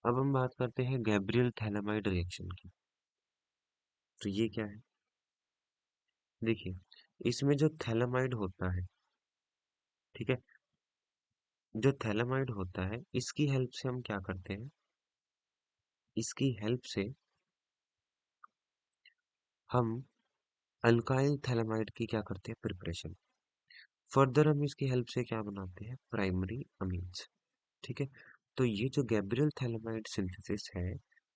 अब हम बात करते हैं गैब्रियल थैलामाइड रिएक्शन की। तो ये क्या है? देखिए, इसमें जो थैलामाइड होता है, ठीक है, जो थैलामाइड होता है इसकी हेल्प से हम क्या करते हैं, इसकी हेल्प से हम अल्काइल थैलामाइड की क्या करते हैं, प्रिपरेशन। फर्दर हम इसकी हेल्प से क्या बनाते हैं, प्राइमरी अमीन्स। ठीक है, तो ये जो गैब्रियल थैलामाइड सिंथेसिस है,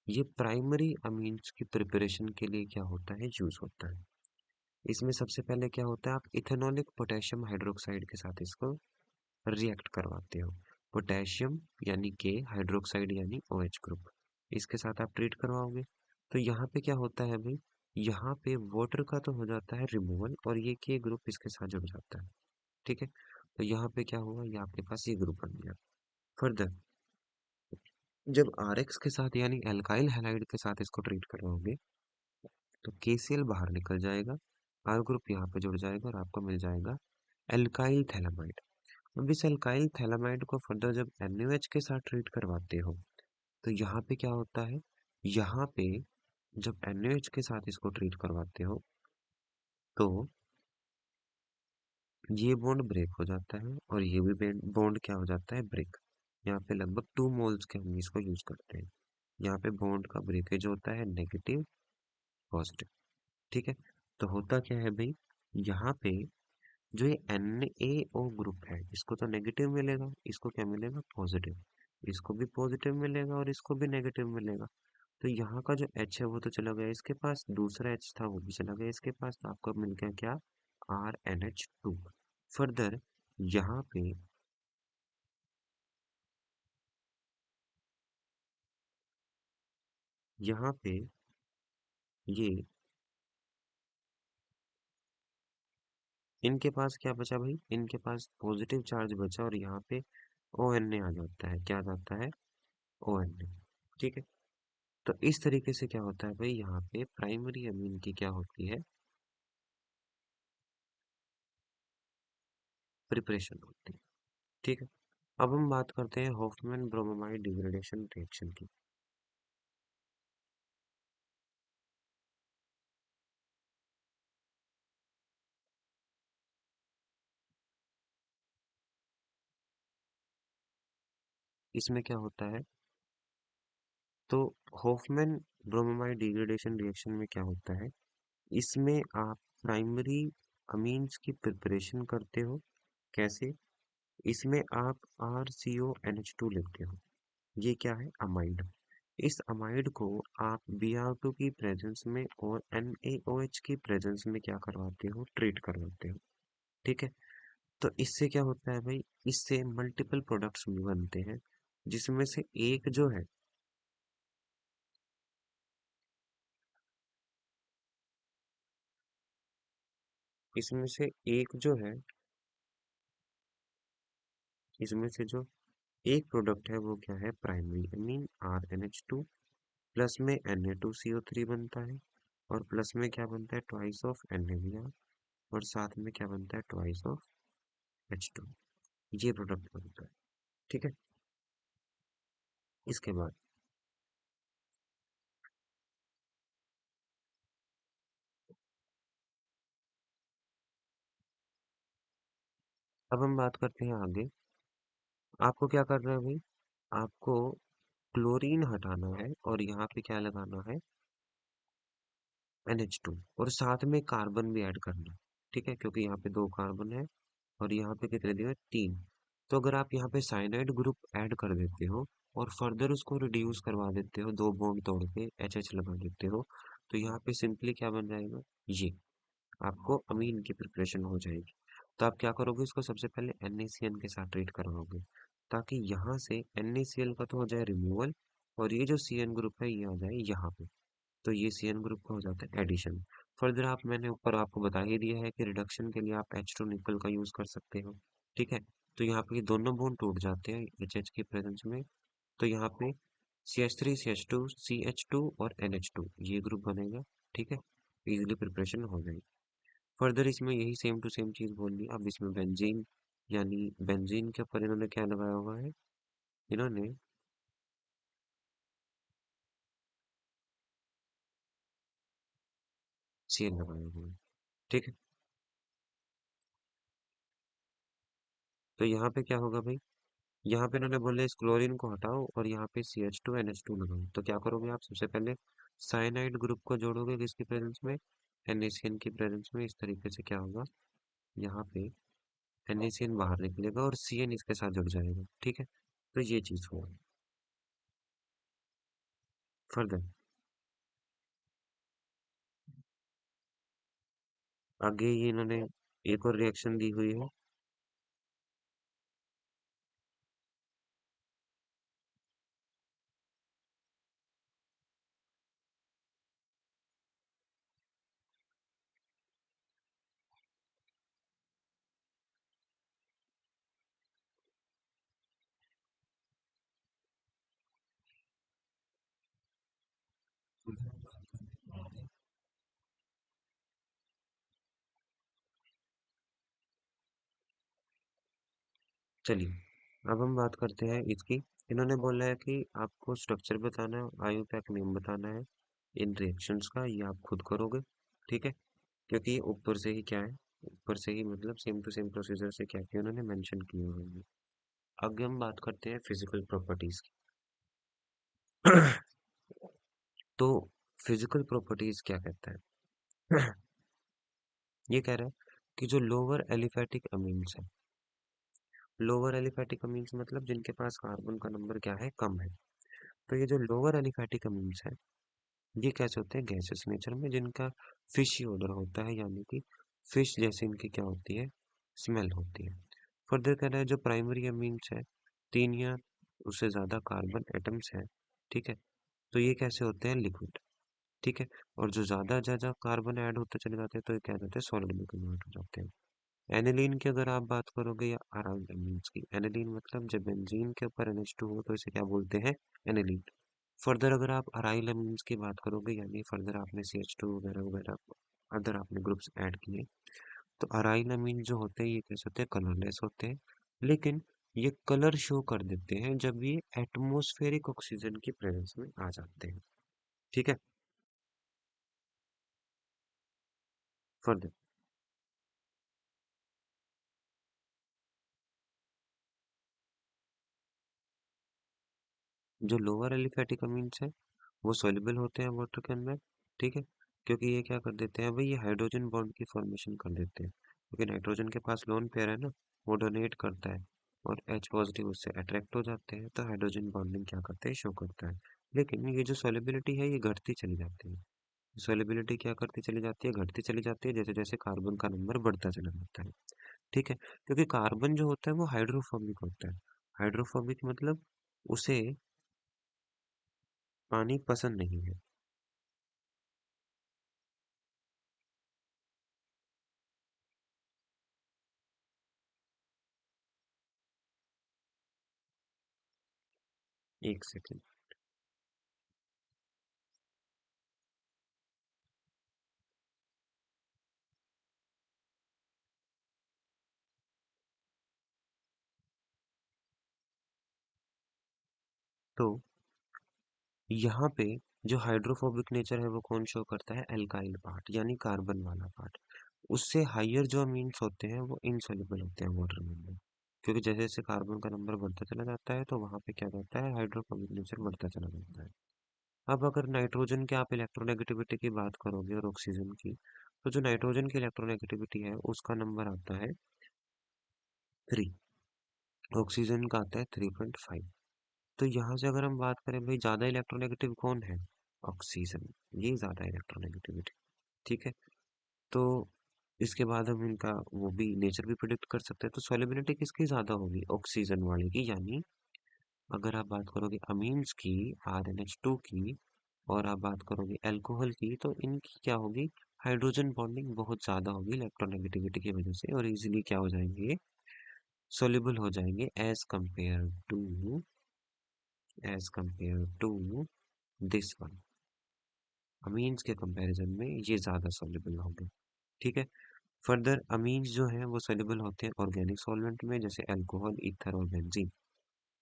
ये प्राइमरी अमीन्स की प्रिपरेशन के लिए क्या होता है, यूज होता है। इसमें सबसे पहले क्या होता है, आप इथेनॉलिक पोटेशियम हाइड्रोक्साइड के साथ इसको रिएक्ट करवाते हो। पोटेशियम यानी के, हाइड्रोक्साइड यानी OH ग्रुप, इसके साथ आप ट्रीट करवाओगे। तो यहाँ पे क्या होता है भाई, यहाँ पे वाटर का तो हो जाता है रिमूवल और ये के ग्रुप इसके साथ जुड़ जाता है। ठीक है, तो यहाँ पे क्या हुआ, ये आपके पास ये ग्रुप बन गया। फर्दर जब RX के साथ यानी एल्काइल हैलाइड के साथ इसको ट्रीट करवाओगे, तो KCl बाहर निकल जाएगा, R ग्रुप यहाँ पे जुड़ जाएगा और आपको मिल जाएगा एल्काइल थैलामाइड। अब इस एल्काइल थैलामाइड को फर्दर जब NaOH के साथ ट्रीट करवाते हो, तो यहाँ पे क्या होता है, यहाँ पे जब NaOH के साथ इसको ट्रीट करवाते हो, तो ये बॉन्ड ब्रेक हो जाता है और ये भी बॉन्ड क्या हो जाता है, ब्रेक। यहाँ पे लगभग 2 मोल्स के हम इसको यूज करते हैं। यहाँ पे बॉन्ड का ब्रेकेज होता है नेगेटिव पॉजिटिव। ठीक है, तो होता क्या है भाई, यहाँ पे जो ये NaO ग्रुप है, इसको तो नेगेटिव मिलेगा, इसको क्या मिलेगा, पॉजिटिव। इसको भी पॉजिटिव मिलेगा और इसको भी नेगेटिव मिलेगा। तो यहाँ का जो H है वो तो चला गया इसके पास, दूसरा H था वो भी चला गया इसके पास, तो आपको मिल गया क्या, RNH2। फर्दर यहाँ पे यहाँ पे ये इनके पास क्या बचा भाई, इनके पास पॉजिटिव चार्ज बचा और यहाँ पे ONA आ जाता है, क्या आ जाता है, ONA। ठीक है, तो इस तरीके से क्या होता है भाई, यहाँ पे प्राइमरी अमीन की क्या होती है, प्रिपरेशन होती है। ठीक है, अब हम बात करते हैं हॉफमैन ब्रोमामाइड डिग्रेडेशन रिएक्शन की। इसमें क्या होता है, तो हॉफमैन ब्रोमामाइड डिग्रेडेशन रिएक्शन में क्या होता है, इसमें आप प्राइमरी अमीन्स की प्रिपरेशन करते हो। कैसे, इसमें आप RCONH2 लेते हो, ये क्या है, अमाइड। इस अमाइड को आप Br2 की प्रेजेंस में और NaOH की प्रेजेंस में क्या करवाते हो, ट्रीट करवाते हो। ठीक है, तो इससे क्या होता है भाई, इससे मल्टीपल प्रोडक्ट्स भी बनते हैं, जिसमें से एक जो है, इसमें से एक जो है, इसमें से जो एक प्रोडक्ट है वो क्या है, प्राइमरी अमीन RNH2, प्लस में Na2CO3 बनता है, और प्लस में क्या बनता है, ट्वाइस ऑफ NaBr, और साथ में क्या बनता है, ट्वाइस ऑफ H2। ये प्रोडक्ट बनता है। ठीक है, इसके बाद अब हम बात करते हैं आगे। आपको क्या करना है भाई, आपको क्लोरीन हटाना है और यहाँ पे क्या लगाना है, NH2, और साथ में कार्बन भी ऐड करना है। ठीक है, क्योंकि यहाँ पे 2 कार्बन है और यहाँ पे कितने दिए, 3। तो अगर आप यहाँ पे साइनाइड ग्रुप ऐड कर देते हो और फर्दर उसको रिड्यूस करवा देते हो, 2 बॉन्ड तोड़ के HH लगा देते हो, तो यहाँ पे सिंपली क्या बन जाएगा, ये आपको अमीन की प्रिपरेशन हो जाएगी। तो आप क्या करोगे, इसको सबसे पहले NaCN के साथ ट्रीट करवाओगे, ताकि यहाँ से NaCl का तो हो जाए रिमूवल, और ये जो CN ग्रुप है ये आ जाए यहाँ पे, तो ये CN ग्रुप का हो जाता है एडिशन। फर्दर आप, मैंने ऊपर आपको बता ही दिया है कि रिडक्शन के लिए आप H2 निकल का यूज कर सकते हो। ठीक है, तो यहाँ पे ये दोनों बॉन्ड टूट जाते हैं HH की प्रेजेंस में, तो यहाँ पे CH3 CH2 CH2 और NH2 ये ग्रुप बनेगा। ठीक है, इजीली प्रिपरेशन हो जाएगी। फर्दर इसमें यही सेम टू सेम चीज बोल दी। अब इसमें बेंजीन, यानी बेंजीन के ऊपर इन्होंने क्या लगाया हुआ है, इन्होंने HCl लगाया हुआ है। ठीक है, तो यहाँ पे क्या होगा भाई, यहाँ पे इन्होंने बोले इस क्लोरीन को हटाओ और यहाँ पे CH2NH2 लगाओ। तो क्या करोगे आप, सबसे पहले साइनाइड ग्रुप को जोड़ोगे किसकी प्रेजेंस में, NaCN की प्रेजेंस में। इस तरीके से क्या होगा, यहाँ पे NaCN बाहर निकलेगा और CN इसके साथ जुड़ जाएगा। ठीक है, तो ये चीज हुआ। फर्दर आगे ये इन्होंने एक और रिएक्शन दी हुई है। चलिए, अब हम बात करते हैं इसकी। इन्होंने बोला है कि आपको स्ट्रक्चर बताना है, आयोपैक नेम बताना है इन रिएक्शंस का, ये आप खुद करोगे। ठीक है, क्योंकि ये ऊपर से ही क्या है, ऊपर से ही मतलब सेम टू सेम प्रोसीजर से क्या किया उन्होंने मेंशन किए हुए हैं। आगे हम बात करते हैं फिजिकल प्रॉपर्टीज की। तो फिजिकल प्रॉपर्टीज क्या कहता है? ये कह रहा है कि जो लोअर एलिफैटिक अमीन्स है, लोअर एलिफैटिक अमीन्स मतलब जिनके पास कार्बन का नंबर क्या है, कम है। तो ये जो लोअर एलिफैटिक अमीन्स है, ये कैसे होते हैं, गैसेस नेचर में, जिनका फिशी ऑर्डर होता है, यानी कि फिश जैसे इनकी क्या होती है, स्मेल होती है। फर्दर कह रहा है जो प्राइमरी अमीन्स है, 3 या उससे ज्यादा कार्बन एटम्स है, ठीक है, तो ये कैसे होते हैं, लिक्विड। ठीक है, और जो ज्यादा ज्यादा कार्बन ऐड होते चले जाते हैं तो ये क्या होते हैं, सॉलिड में कन्वर्ट हो जाते हैं। एनिलीन की अगर आप बात करोगे या अराइल अमीन्स की, एनिलीन मतलब जब बेंजीन के ऊपर NH2 हो तो इसे क्या बोलते हैं, एनिलीन। फर्दर अगर आप अराइल अमीन्स की बात करोगे, यानी फर्दर आपने CH2 वगैरह वगैरह अदर आपने ग्रुप्स ऐड किए, तो अराइल अमीन जो होते हैं ये कैसे होते हैं, कलरलेस होते हैं, लेकिन ये कलर शो कर देते हैं जब ये एटमॉस्फेरिक ऑक्सीजन की प्रेजेंस में आ जाते हैं। ठीक है, फर्दर जो लोअर एलिफैटिक अमीन्स है वो सॉल्युबल होते हैं वाटर के अंदर। ठीक है, क्योंकि ये क्या कर देते हैं भाई, ये हाइड्रोजन बॉन्ड की फॉर्मेशन कर देते हैं, क्योंकि नाइट्रोजन के पास लोन पेयर है ना, वो डोनेट करता है और H पॉजिटिव उससे अट्रैक्ट हो जाते हैं, तो हाइड्रोजन बॉन्डिंग क्या करते हैं, शो करता है। लेकिन ये जो सॉल्युबिलिटी है ये घटती चली जाती है, सॉल्युबिलिटी क्या करती चली जाती है, घटती चली जाती है, जैसे जैसे कार्बन का नंबर बढ़ता चला जाता है। ठीक है, क्योंकि कार्बन जो होता है वो हाइड्रोफोबिक होता है। हाइड्रोफोबिक मतलब उसे पानी पसंद नहीं है। एक सेकेंड। तो यहाँ पे जो हाइड्रोफोबिक नेचर है वो कौन शो करता है, एल्काइल पार्ट यानी कार्बन वाला पार्ट। उससे हाइयर जो अमीन्स होते हैं वो इनसॉल्युबल होते हैं वाटर में अंदर, क्योंकि जैसे जैसे कार्बन का नंबर बढ़ता चला जाता है तो वहां पे क्या होता है, हाइड्रोफोबिक नेचर बढ़ता चला जाता है। अब अगर नाइट्रोजन के आप इलेक्ट्रोनेगेटिविटी की बात करोगे और ऑक्सीजन की, तो जो नाइट्रोजन की इलेक्ट्रोनेगेटिविटी है उसका नंबर आता है 3, ऑक्सीजन का आता है 3.5। तो यहाँ से अगर हम बात करें भाई ज्यादा इलेक्ट्रोनेगेटिव कौन है, ऑक्सीजन, ये ज्यादा इलेक्ट्रोनेगेटिविटी। ठीक है, तो इसके बाद हम इनका वो भी नेचर भी प्रिडिक्ट कर सकते हैं। तो सॉल्युबिलिटी किसकी ज्यादा होगी, ऑक्सीजन वाले की, यानी अगर आप बात करोगे अमीन्स की, RnH2 की, और आप बात करोगे अल्कोहल की, तो इनकी क्या होगी, हाइड्रोजन बॉन्डिंग बहुत ज्यादा होगी इलेक्ट्रोनेगेटिविटी की वजह से, और इजीली क्या हो जाएंगे, सोल्यूबल हो जाएंगे as compare to this one, amines के कंपैरिजन में ये ज्यादा सोल्यूबल होंगे। ठीक है, फर्दर अमीन्स जो हैं वो सोल्यूबल होते हैं ऑर्गेनिक सॉल्वेंट में, जैसे अल्कोहल, ईथर और बेंजीन।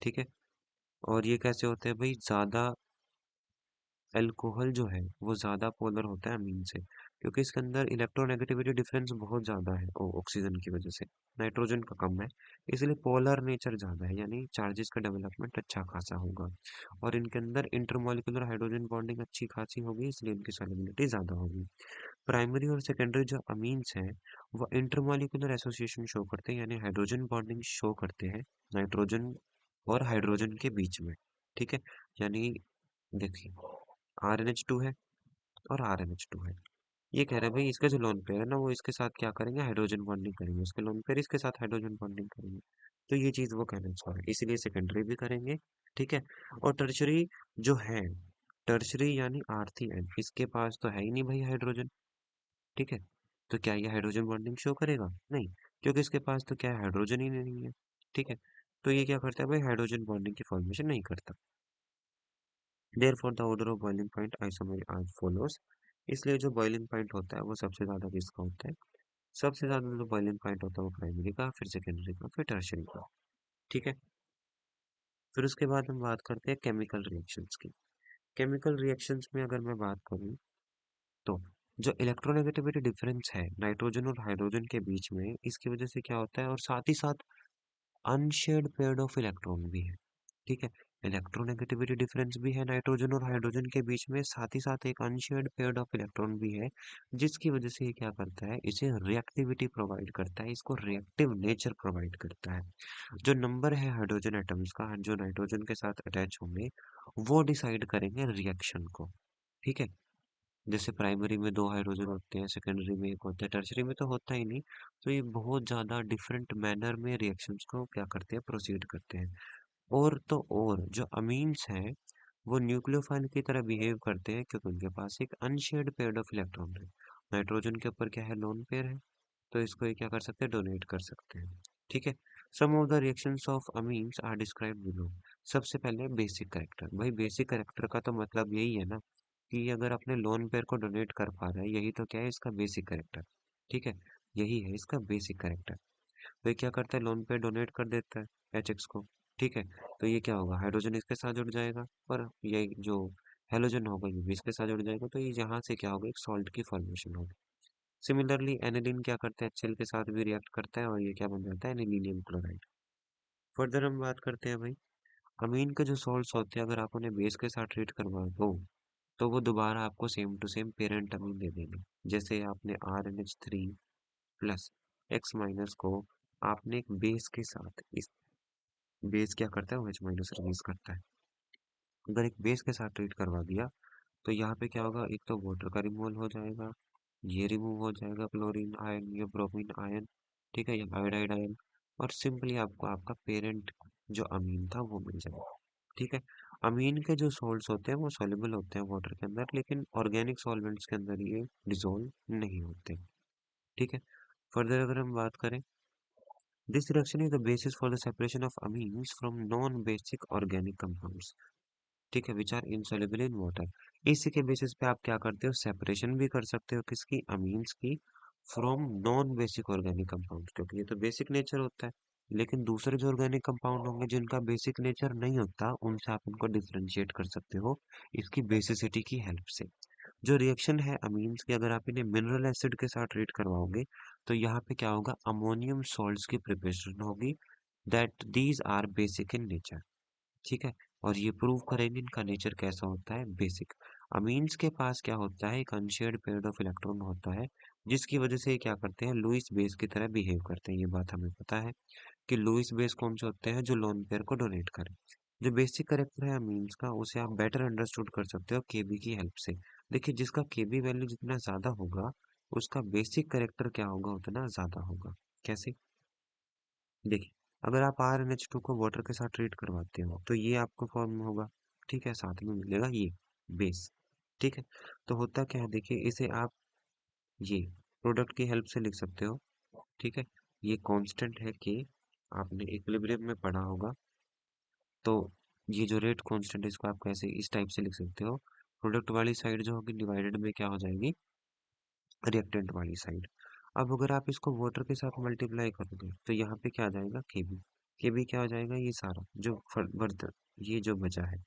ठीक है, और ये कैसे होते हैं भाई, ज्यादा अल्कोहल जो है वो ज्यादा पोलर होता है अमीन से, क्योंकि इसके अंदर इलेक्ट्रोनेगेटिविटी डिफरेंस बहुत ज़्यादा है ऑक्सीजन की वजह से, नाइट्रोजन का कम है, इसलिए पोलर नेचर ज़्यादा है, यानी चार्जेस का डेवलपमेंट अच्छा खासा होगा। और इनके अंदर इंटरमॉलिक्यूलर हाइड्रोजन बॉन्डिंग अच्छी खासी होगी, इसलिए इनकी सॉल्युबिलिटी ज़्यादा होगी। प्राइमरी और सेकेंडरी जो अमीन्स हैं वो इंटरमॉलिक्यूलर एसोसिएशन शो करते हैं, यानी हाइड्रोजन बॉन्डिंग शो करते हैं नाइट्रोजन और हाइड्रोजन के बीच में। ठीक है, यानी देखिए RNH2 है और RNH2 है, ये कह रहे हैं भाई इसका जो लोन पेयर है ना वो इसके साथ क्या करेंगे, हाइड्रोजन बॉन्डिंग करेंगे, इसके लोन पेयर इसके साथ हाइड्रोजन बॉन्डिंग करेंगे। तो ये चीज वो कहना चाह रहे हैं, इसीलिए सेकेंडरी भी करेंगे। ठीक है, और टर्शरी जो है, टर्शरी यानी आर्थी एन, इसके पास तो है ही नहीं भाई हाइड्रोजन। ठीक है, तो क्या ये हाइड्रोजन बॉन्डिंग शो करेगा? नहीं, क्योंकि इसके पास तो क्या है, हाइड्रोजन ही नहीं है। ठीक है, तो ये क्या करता है भाई, हाइड्रोजन बॉन्डिंग की फॉर्मेशन नहीं करता। Therefore the order of boiling point isomer as follows, इसलिए जो बॉइलिंग पॉइंट होता है वो सबसे ज्यादा किसका होता है, सबसे ज्यादा जो बॉइलिंग पॉइंट होता है वो प्राइमरी का, फिर सेकेंडरी का, फिर टर्शियरी का। ठीक है, फिर उसके बाद हम बात करते हैं केमिकल रिएक्शंस की। केमिकल रिएक्शंस में अगर मैं बात करूं तो जो इलेक्ट्रोनेगेटिविटी डिफरेंस है नाइट्रोजन और हाइड्रोजन के बीच में, इसकी वजह से क्या होता है, और साथ ही साथ अनशेयर्ड पेयर ऑफ इलेक्ट्रॉन भी है। ठीक है, इलेक्ट्रोनेगेटिविटी डिफरेंस भी है नाइट्रोजन और हाइड्रोजन के बीच में, साथ ही साथ एक अनशेयर्ड पेयर ऑफ इलेक्ट्रॉन भी है, जिसकी वजह से ये क्या करता है, इसे रिएक्टिविटी प्रोवाइड करता है, इसको रिएक्टिव नेचर प्रोवाइड करता है। जो नंबर है हाइड्रोजन एटम्स का जो नाइट्रोजन के साथ अटैच होंगे वो डिसाइड करेंगे रिएक्शन को। ठीक है, जैसे प्राइमरी में 2 हाइड्रोजन होते हैं, सेकेंडरी में 1 होता है, टर्शरी में तो होता ही नहीं। तो ये बहुत ज़्यादा डिफरेंट मैनर में रिएक्शंस को क्या करते हैं, प्रोसीड करते हैं। और तो और जो अमीन्स हैं वो न्यूक्लियोफाइल की तरह बिहेव करते हैं, क्योंकि उनके पास एक अनशेयर्ड पेयर ऑफ इलेक्ट्रॉन है। नाइट्रोजन के ऊपर क्या है, लोन पेयर है, तो इसको ये क्या कर सकते हैं, डोनेट कर सकते हैं। ठीक है, some of the reactions of amines are described below. सबसे पहले बेसिक कैरेक्टर, भाई बेसिक कैरेक्टर का तो मतलब यही है ना कि अगर अपने लोन पेयर को डोनेट कर पा रहा है, यही तो क्या है इसका बेसिक कैरेक्टर। ठीक है, यही है इसका बेसिक कैरेक्टर। तो ये क्या करता है, लोन पेयर डोनेट कर देता है HX को। ठीक है, तो ये क्या होगा, हाइड्रोजन इसके साथ जुड़ जाएगा, और ये जो हेलोजन होगा ये भी इसके साथ जुड़ जाएगा, तो ये यहाँ से क्या होगा, एक सॉल्ट की फॉर्मेशन होगी। सिमिलरली एनिलीन क्या करता है, HCl के साथ भी रिएक्ट करता है, और ये क्या बन जाता है, एनिलीनियम क्लोराइड। फर्दर हम बात करते हैं भाई, अमीन के जो सॉल्ट्स होते हैं अगर आप उन्हें बेस के साथ ट्रीट करवा दो तो वो दोबारा आपको सेम टू सेम पेरेंट अमीन दे देंगे। जैसे आपने RNH3 प्लस एक्स माइनस को आपने एक बेस के साथ, इस बेस क्या करता है, वो H माइनस रिलीज करता है, अगर एक बेस के साथ ट्रीट करवा दिया तो यहाँ पे क्या होगा, एक तो वाटर का रिमूवल हो जाएगा, ये रिमूव हो जाएगा क्लोरीन आयन या ब्रोमीन आयन, ठीक है, या आयोडाइड आयन, और सिंपली आपको आपका पेरेंट जो अमीन था वो मिल जाएगा। ठीक है, अमीन के जो सॉल्ट्स होते हैं वो सॉल्युबल होते हैं वाटर के अंदर, लेकिन ऑर्गेनिक सॉल्वेंट्स के अंदर ये डिसॉल्व नहीं होते। ठीक है, फर्दर अगर हम बात करें, this reaction is the basis for the separation of amines from non basic organic compounds. ठीक है, which are insoluble in water. इसी के बेसिस पे आप क्या करते हो, सेपरेशन भी कर सकते हो किसकी, अमीन्स की, from non basic organic compound, क्योंकि ये तो बेसिक नेचर होता है। लेकिन दूसरे जो ऑर्गेनिक कंपाउंड होंगे जिनका बेसिक नेचर नहीं होता, उनसे आप उनको डिफरेंशिएट कर सकते हो इसकी बेसिसिटी की हेल्प से। जो रिएक्शन है अमीन्स की, अगर आप इन्हें मिनरल एसिड के साथ ट्रीट करवाओगे तो यहाँ पे क्या होगा, अमोनियम सॉल्ट्स की प्रिपरेशन होगी, that these are basic in nature. ठीक है, और ये प्रूव करेंगे इनका नेचर कैसा होता है, बेसिक। अमीन्स के पास क्या होता है, एक अनशेयर्ड पेयर ऑफ इलेक्ट्रॉन होता है, जिसकी वजह से ये क्या करते हैं, लुईस बेस की तरह बिहेव करते हैं। ये बात हमें पता है कि लुईस बेस कौन से होते हैं, जो लोन पेयर को डोनेट करें। जो बेसिक करेक्टर है अमीन्स का, उसे आप बेटर अंडरस्टूड कर सकते हो केबी की हेल्प से। देखिए, जिसका केबी वैल्यू जितना ज्यादा होगा उसका बेसिक करेक्टर क्या होगा, उतना ज्यादा होगा। कैसे, देखिए, अगर आप RNH2 को वाटर के साथ ट्रीट करवाते हो तो ये आपको फॉर्म में होगा। ठीक है, साथ में मिलेगा ये बेस। ठीक है, तो होता क्या है, देखिए इसे आप ये प्रोडक्ट की हेल्प से लिख सकते हो। ठीक है, ये कांस्टेंट है कि आपने इक्विलिब्रियम में पढ़ा होगा, तो ये जो रेट कांस्टेंट है इसको आप कैसे इस टाइप से लिख सकते हो, प्रोडक्ट वाली साइड जो होगी डिवाइडेड में क्या हो जाएगी, रिएक्टेंट वाली साइड। अब अगर आप इसको वाटर के साथ मल्टीप्लाई करोगे तो यहाँ पे क्या आ जाएगा, केबी। केबी क्या हो जाएगा, ये सारा जो बर्तन, ये जो बचा है,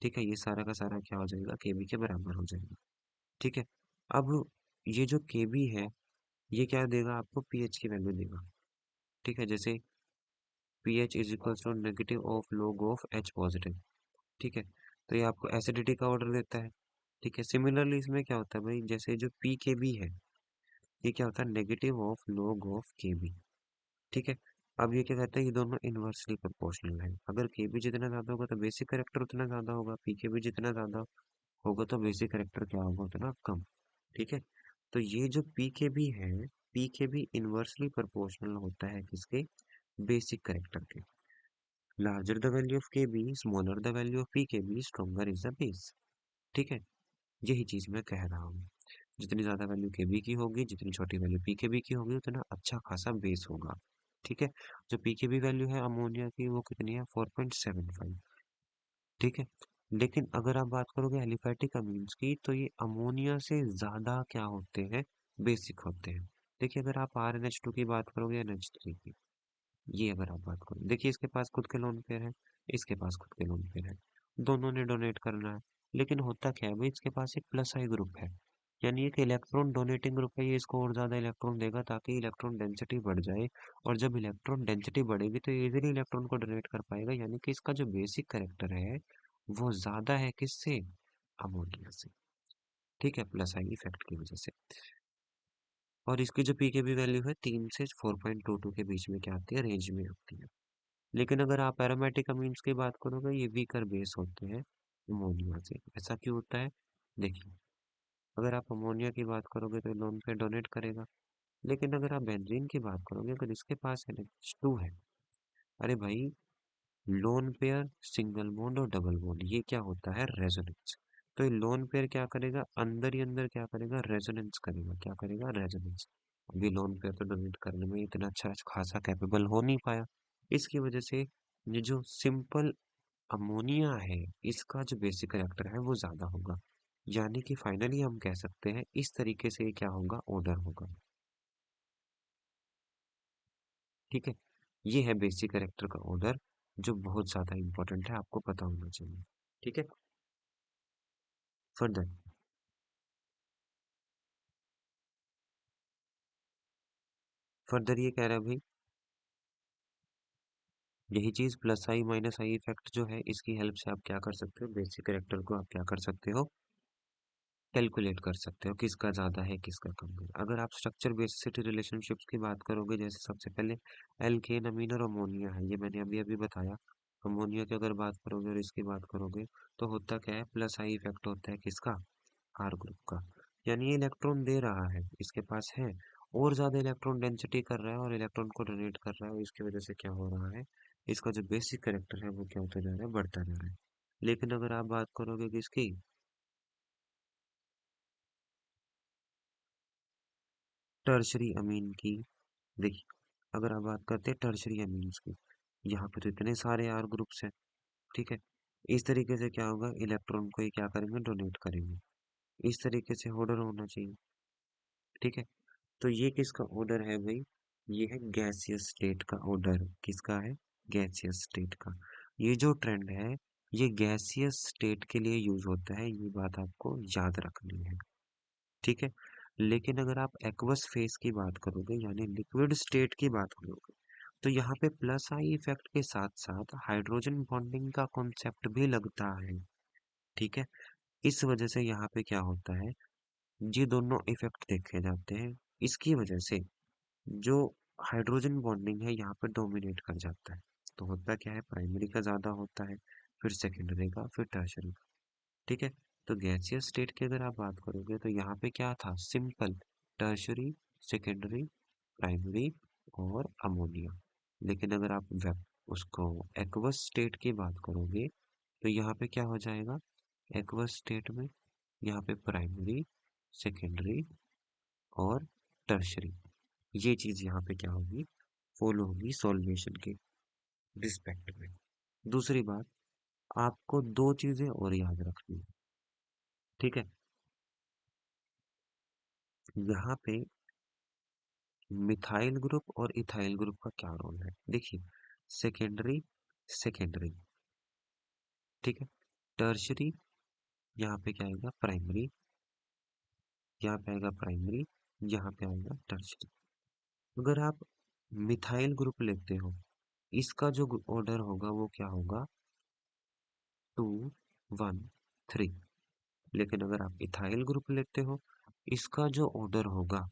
ठीक है, ये सारा का सारा क्या हो जाएगा, केबी के बराबर हो जाएगा। ठीक है, अब ये जो Kb है, ये क्या देगा आपको, पीएच की वैल्यू देगा। ठीक है, जैसे pH is equal to negative of log of H positive. ठीक है, तो ये आपको एसिडिटी का ऑर्डर देता है। ठीक है, सिमिलरली इसमें क्या होता है भाई, जैसे जो पी के बी है, ये क्या होता है, negative of log of K B. ठीक है, अब ये क्या कहता है, ये दोनों इनवर्सली प्रोपोर्शनल है। अगर के बी जितना ज्यादा होगा तो बेसिक करेक्टर उतना ज्यादा होगा, पी के बी जितना ज्यादा होगा तो बेसिक करेक्टर क्या होगा, उतना कम। ठीक है, तो ये जो पी के बी है, P K be inversely proportional होता है किसके, बेसिक करेक्टर के। Larger the value of K B, smaller the value of P K B, stronger is the base. ठीक है, यही चीज मैं कह रहा हूँ। जितनी ज्यादा वैल्यू के बी की होगी, जितनी छोटी वैल्यू पी के बी की होगी, उतना अच्छा खासा बेस होगा। ठीक है, जो पी के बी वैल्यू है अमोनिया की, वो कितनी है, 4.75। ठीक है, लेकिन अगर आप बात करोगे एलिफैटिक अमीन्स की, तो ये अमोनिया से ज्यादा क्या होते हैं, बेसिक होते हैं। देखिए, अगर आप आर एन एच टू की बात करोगे, एन एच थ्री की, ये अगर आप बात करो, देखिए इसके पास खुद के लोन पेयर है, इसके पास खुद के लोन पेयर है, दोनों ने डोनेट करना है। लेकिन होता क्या है भाई, इसके पास एक प्लस आई ग्रुप है, यानी एक इलेक्ट्रॉन डोनेटिंग ग्रुप है, ये इसको और ज्यादा इलेक्ट्रॉन देगा ताकि इलेक्ट्रॉन डेंसिटी बढ़ जाए। और जब इलेक्ट्रॉन डेंसिटी बढ़ेगी तो इजीली इलेक्ट्रॉन को डोनेट कर पाएगा, यानी कि इसका जो बेसिक करेक्टर है वो ज्यादा है किससे, अमोनिया से। ठीक है, प्लस आई इफेक्ट की वजह से। और इसकी जो पी के बी वैल्यू है 3 से 4.22 के बीच में क्या आती है, रेंज में आती है। लेकिन अगर आप एरोमेटिक अमीन्स की बात करोगे, ये वीकर बेस होते हैं अमोनिया से। ऐसा क्यों होता है, देखिए, अगर आप अमोनिया की बात करोगे तो लोन पे डोनेट करेगा। लेकिन अगर आप बेंजीन की बात करोगे, अगर इसके पास NH2 है, अरे भाई, लोन पेयर, सिंगल बॉन्ड और डबल बॉन्ड, ये क्या होता है, रेजोनेंस। तो ये लोन पेयर क्या करेगा, अंदर ही अंदर क्या करेगा, रेजोनेंस करेगा। क्या करेगा, रेजोनेंस। अभी लोन पेयर तो डोनेट करने में इतना अच्छा खासा कैपेबल हो नहीं पाया, इसकी वजह से ये जो सिंपल अमोनिया है, इसका जो बेसिक रिएक्टर है वो ज्यादा होगा। यानी कि फाइनली हम कह सकते हैं इस तरीके से ये क्या होगा, ऑर्डर होगा। ठीक है, ये है बेसिक कैरेक्टर का ऑर्डर, जो बहुत ज्यादा इंपॉर्टेंट है, आपको पता होना चाहिए। ठीक है, फर्दर, फर्दर ये कह रहा है भाई, यही चीज plus I minus I effect जो है, इसकी हेल्प से आप क्या कर सकते हो, बेसिक कैरेक्टर को आप क्या कर सकते हो, कैलकुलेट कर सकते हो, किसका ज्यादा है किसका कम है। अगर आप स्ट्रक्चर बेसिसिटी रिलेशनशिप्स की बात करोगे, जैसे सबसे पहले एल्केन अमीन और अमोनिया है, ये मैंने अभी अभी बताया। अमोनिया की अगर बात करोगे और इसकी बात करोगे, तो होता क्या है, प्लस आई इफेक्ट होता है किसका, आर ग्रुप का। यानी ये इलेक्ट्रॉन दे रहा है, इसके पास है, और ज्यादा इलेक्ट्रॉन डेंसिटी कर रहा है और इलेक्ट्रॉन को डोनेट कर रहा है, और इसकी वजह से क्या हो रहा है, इसका जो बेसिक करेक्टर है वो क्या होता जा रहा है, बढ़ता जा रहा है। लेकिन अगर आप बात करोगे किसकी, टर्शरी अमीन की, देखिए, अगर आप बात करते हैं टर्शरी अमीन्स की, यहाँ पे तो इतने सारे आर ग्रुप्स हैं। ठीक है, इस तरीके से क्या होगा, इलेक्ट्रॉन को ये क्या करेंगे, डोनेट करेंगे। इस तरीके से ऑर्डर होना चाहिए। ठीक है, तो ये किसका ऑर्डर है भाई, ये है गैसियस स्टेट का ऑर्डर। किसका है, गैसियस स्टेट का। ये जो ट्रेंड है, ये गैसियस स्टेट के लिए यूज होता है, ये बात आपको याद रखनी है। ठीक है, लेकिन अगर आप एक्वस फेस की बात करोगे, यानी लिक्विड स्टेट की बात करोगे, तो यहाँ पे प्लस आई इफेक्ट के साथ साथ हाइड्रोजन बॉन्डिंग का कॉन्सेप्ट भी लगता है। ठीक है, इस वजह से यहाँ पे क्या होता है, ये दोनों इफेक्ट देखे जाते हैं। इसकी वजह से जो हाइड्रोजन बॉन्डिंग है यहाँ पे डोमिनेट कर जाता है। तो होता क्या है, प्राइमरी का ज्यादा होता है, फिर सेकेंडरी का, फिर टर्शरी। ठीक है, तो गैसियस स्टेट की अगर आप बात करोगे, तो यहाँ पे क्या था, सिंपल टर्शरी, सेकेंडरी, प्राइमरी और अमोनिया। लेकिन अगर आप वेब उसको एक्वस स्टेट की बात करोगे, तो यहाँ पे क्या हो जाएगा, एक्वस स्टेट में यहाँ पे प्राइमरी, सेकेंडरी और टर्शरी, ये चीज यहाँ पे क्या होगी, फॉलो होगी सॉल्वेशन के रिस्पेक्ट में। दूसरी बात, आपको दो चीजें और याद रखनी है। ठीक है, यहाँ पे मिथाइल ग्रुप और इथाइल ग्रुप का क्या रोल है, देखिए, सेकेंडरी, सेकेंडरी, ठीक है, टर्शरी, यहाँ पे क्या आएगा, प्राइमरी, यहाँ पे आएगा प्राइमरी, यहाँ पे आएगा टर्शियरी। अगर आप मिथाइल ग्रुप लेते हो, इसका जो ऑर्डर होगा वो क्या होगा, 2 1 3। लेकिन अगर आप इथाइल ग्रुप लेते हो, इसका जो ऑर्डर होगा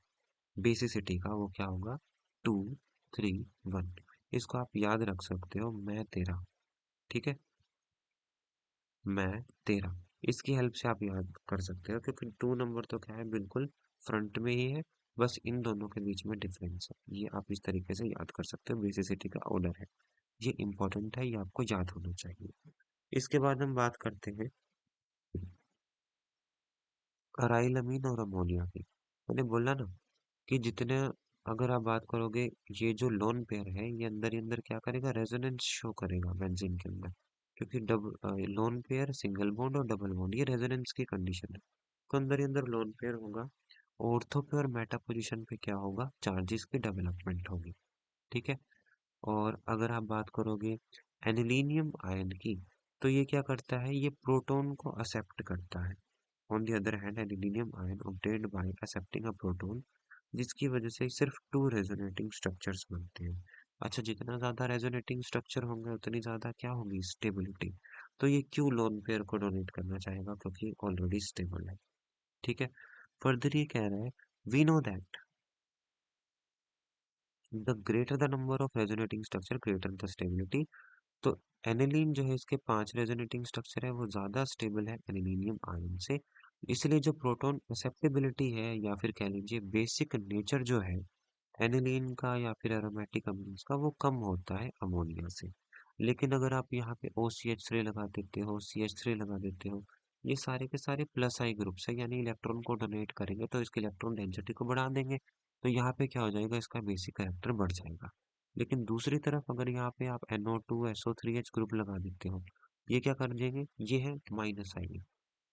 बेसिसिटी का वो क्या होगा, 2 3 1। इसको आप याद रख सकते हो, मैं तेरा, ठीक है, मैं तेरा। इसकी हेल्प से आप याद कर सकते हो, क्योंकि 2 नंबर तो क्या है, बिल्कुल फ्रंट में ही है, बस इन दोनों के बीच में डिफरेंस है। ये आप इस तरीके से याद कर सकते हो, बेसिसिटी का ऑर्डर है। ये इंपॉर्टेंट है, ये आपको याद होना चाहिए। इसके बाद हम बात करते हैं अराइल अमीन और अमोनिया की। मैंने बोला ना कि जितने, अगर आप बात करोगे, ये जो लोन पेयर है ये अंदर ही अंदर क्या करेगा, रेजोनेंस शो करेगा बेंजीन के अंदर। क्योंकि लोन पेयर सिंगल बॉन्ड और डबल बॉन्ड ये रेजोनेंस की कंडीशन है, तो अंदर ही अंदर लोन पेयर होगा। ऑर्थो पे और मेटा पोजीशन पे क्या होगा, चार्जेस की डेवलपमेंट होगी, ठीक है। और अगर आप बात करोगे एनिलीनियम आयन की, तो ये क्या करता है, ये प्रोटॉन को एक्सेप्ट करता है। On the other hand anilinium ion obtained by accepting a proton, जिसकी वजह से सिर्फ 2 रेजोनेटिंग स्ट्रक्चर्स बनते हैं। अच्छा, जितना ज्यादा रेजोनेटिंग स्ट्रक्चर होंगे उतनी ज्यादा क्या होगी, स्टेबिलिटी। तो ये क्यों लोन पेयर को डोनेट करना चाहेगा, क्योंकि ऑलरेडी स्टेबल है, ठीक है। फर्दर ये कह रहा है, we know that the greater the number of resonating structure greater the stability. तो एनिलीन जो है, इसके 5 रेजोनेटिंग स्ट्रक्चर है, वो ज्यादा स्टेबल है एनिलीनियम आयन से। इसलिए जो प्रोटॉन एक्सेप्टेबिलिटी है, या फिर कह लीजिए बेसिक नेचर जो है एनिलीन का या फिर एरोमेटिक अमीन्स का, वो कम होता है अमोनिया से। लेकिन अगर आप यहाँ पे OCH3 लगा देते हो, CH3 लगा देते हो, ये सारे के सारे प्लस आई ग्रुप्स है, यानी इलेक्ट्रॉन को डोनेट करेंगे तो इसकी इलेक्ट्रॉन डेंसिटी को बढ़ा देंगे। तो यहाँ पे क्या हो जाएगा, इसका बेसिक कैरेक्टर बढ़ जाएगा। लेकिन दूसरी तरफ अगर यहाँ पे आप NO2 SO3H ग्रुप लगा देते हो, ये क्या कर देंगे, ये है माइनस आई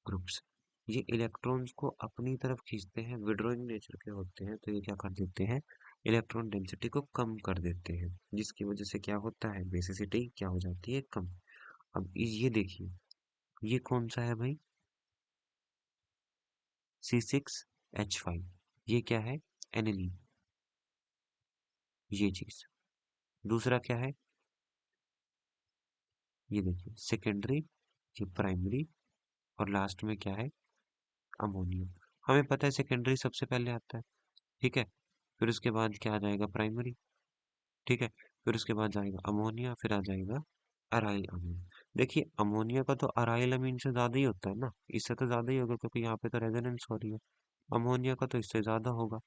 ग्रुप्स। ये इलेक्ट्रॉन्स को अपनी तरफ खींचते हैं, विड्रॉइंग नेचर के होते हैं, तो ये क्या कर देते हैं, इलेक्ट्रॉन डेंसिटी को कम कर देते हैं, जिसकी वजह से क्या होता है, बेसिसिटी क्या हो जाती है, कम। अब ये देखिए, ये कौन सा है भाई, C6H5, ये क्या है, एनिलीन, ये चीज। दूसरा क्या है, ये देखिए सेकेंडरी, ये प्राइमरी, और लास्ट में क्या है, अमोनियम। हमें पता है सेकेंडरी सबसे पहले आता है, ठीक है, फिर उसके बाद क्या आ जाएगा, प्राइमरी, ठीक है, फिर उसके बाद जाएगा अमोनिया, फिर आ जाएगा अराइल अमीन। देखिए अमोनिया का तो अराइल अमीन से ज्यादा ही होता है ना, इससे तो ज्यादा ही होगा, क्योंकि यहाँ पे तो रेजोनेंस हो रही है। अमोनिया का तो इससे ज्यादा होगा।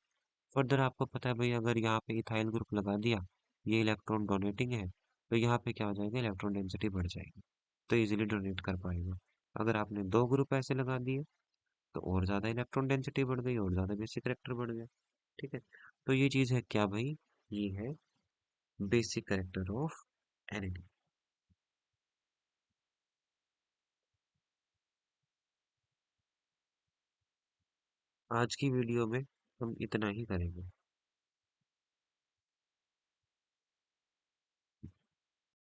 फर्दर आपको पता है भाई, अगर यहाँ पे इथाइल ग्रुप लगा दिया, ये इलेक्ट्रॉन डोनेटिंग है, तो यहाँ पे क्या हो जाएगा, इलेक्ट्रॉन डेंसिटी बढ़ जाएगी, तो इजीली डोनेट कर पाएगा। अगर आपने 2 ग्रुप ऐसे लगा दिए, तो और ज्यादा इलेक्ट्रॉन डेंसिटी बढ़ गई, और ज्यादा बेसिक करेक्टर बढ़ गया, ठीक है। तो ये चीज है क्या भाई, ये है बेसिक करेक्टर ऑफ एनिली। आज की वीडियो में हम इतना ही करेंगे।